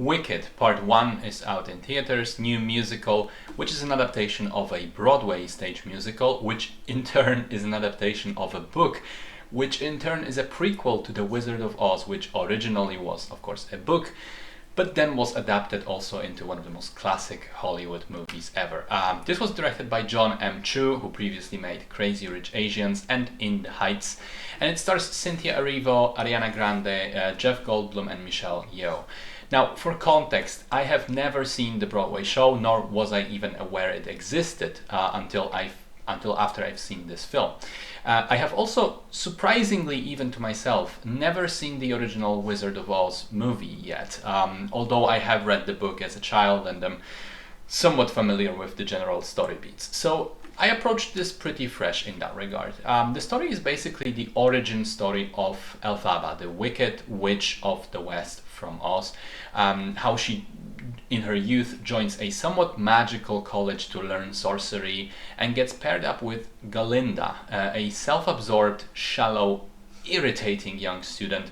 Wicked Part 1 is out in theaters, new musical, which is an adaptation of a Broadway stage musical, which in turn is an adaptation of a book, which in turn is a prequel to The Wizard of Oz, which originally was, of course, a book, but then was adapted also into one of the most classic Hollywood movies ever. This was directed by John M. Chu, who previously made Crazy Rich Asians and In the Heights, and it stars Cynthia Erivo, Ariana Grande, Jeff Goldblum and Michelle Yeoh. Now, for context, I have never seen the Broadway show, nor was I even aware it existed until after I've seen this film. I have also, surprisingly even to myself, never seen the original Wizard of Oz movie yet, although I have read the book as a child and am somewhat familiar with the general story beats. So I approached this pretty fresh in that regard. The story is basically the origin story of Elphaba, the wicked witch of the West from Oz, how she in her youth joins a somewhat magical college to learn sorcery and gets paired up with Glinda, a self-absorbed, shallow, irritating young student.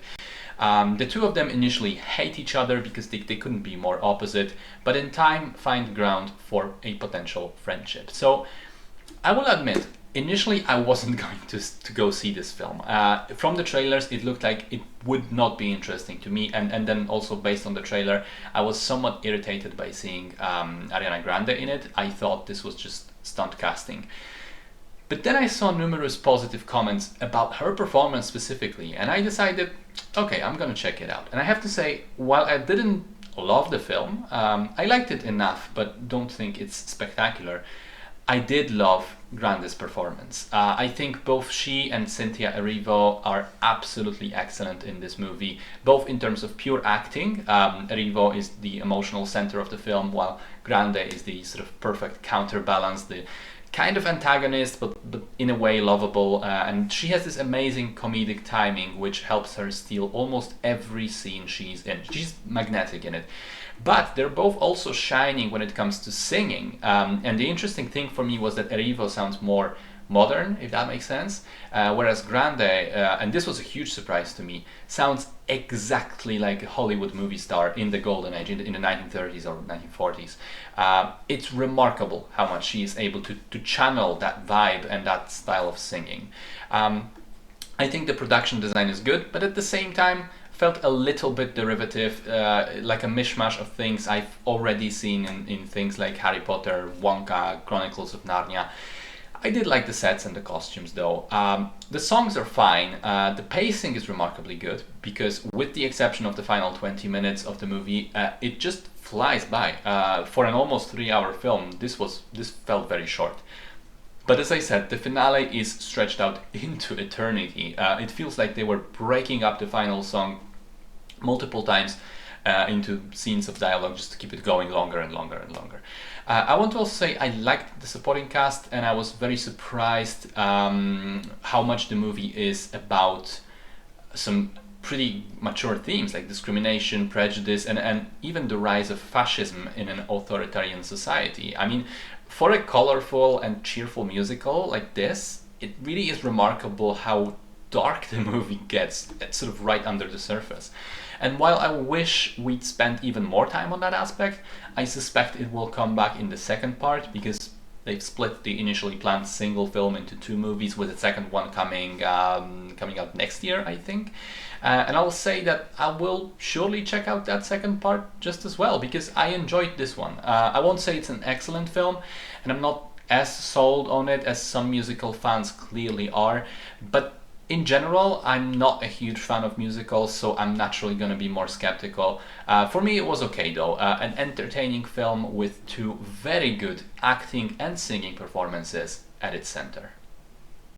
The two of them initially hate each other because they couldn't be more opposite, but in time find ground for a potential friendship. So I will admit, initially I wasn't going to go see this film. From the trailers it looked like it would not be interesting to me, and then also based on the trailer I was somewhat irritated by seeing Ariana Grande in it. I thought this was just stunt casting. But then I saw numerous positive comments about her performance specifically, and I decided, okay, I'm gonna check it out. And I have to say, while I didn't love the film, I liked it enough but don't think it's spectacular. I did love Grande's performance. I think both she and Cynthia Erivo are absolutely excellent in this movie, both in terms of pure acting. Erivo is the emotional center of the film, while Grande is the sort of perfect counterbalance, the kind of antagonist, but in a way lovable. And she has this amazing comedic timing, which helps her steal almost every scene she's in. She's magnetic in it. But they're both also shining when it comes to singing. And the interesting thing for me was that Erivo sounds more modern, if that makes sense, whereas Grande, and this was a huge surprise to me, sounds exactly like a Hollywood movie star in the golden age, in the 1930s or 1940s. It's remarkable how much she is able to channel that vibe and that style of singing. I think the production design is good, but at the same time felt a little bit derivative, like a mishmash of things I've already seen in things like Harry Potter, Wonka, Chronicles of Narnia. I did like the sets and the costumes though. The songs are fine. The pacing is remarkably good because, with the exception of the final 20 minutes of the movie, it just flies by. For an almost 3-hour film, this felt very short. But as I said, the finale is stretched out into eternity. It feels like they were breaking up the final song multiple times into scenes of dialogue just to keep it going longer and longer and longer. I want to also say I liked the supporting cast, and I was very surprised how much the movie is about some pretty mature themes like discrimination, prejudice, and even the rise of fascism in an authoritarian society. I mean, for a colorful and cheerful musical like this, it really is remarkable how dark the movie gets, sort of right under the surface. And while I wish we'd spent even more time on that aspect, I suspect it will come back in the second part, because they've split the initially planned single film into 2 movies, with the second one coming out next year, I think. And I'll say that I will surely check out that second part just as well, because I enjoyed this one. I won't say it's an excellent film, and I'm not as sold on it as some musical fans clearly are, but in general, I'm not a huge fan of musicals, so I'm naturally going to be more skeptical. For me, it was okay though, an entertaining film with 2 very good acting and singing performances at its center.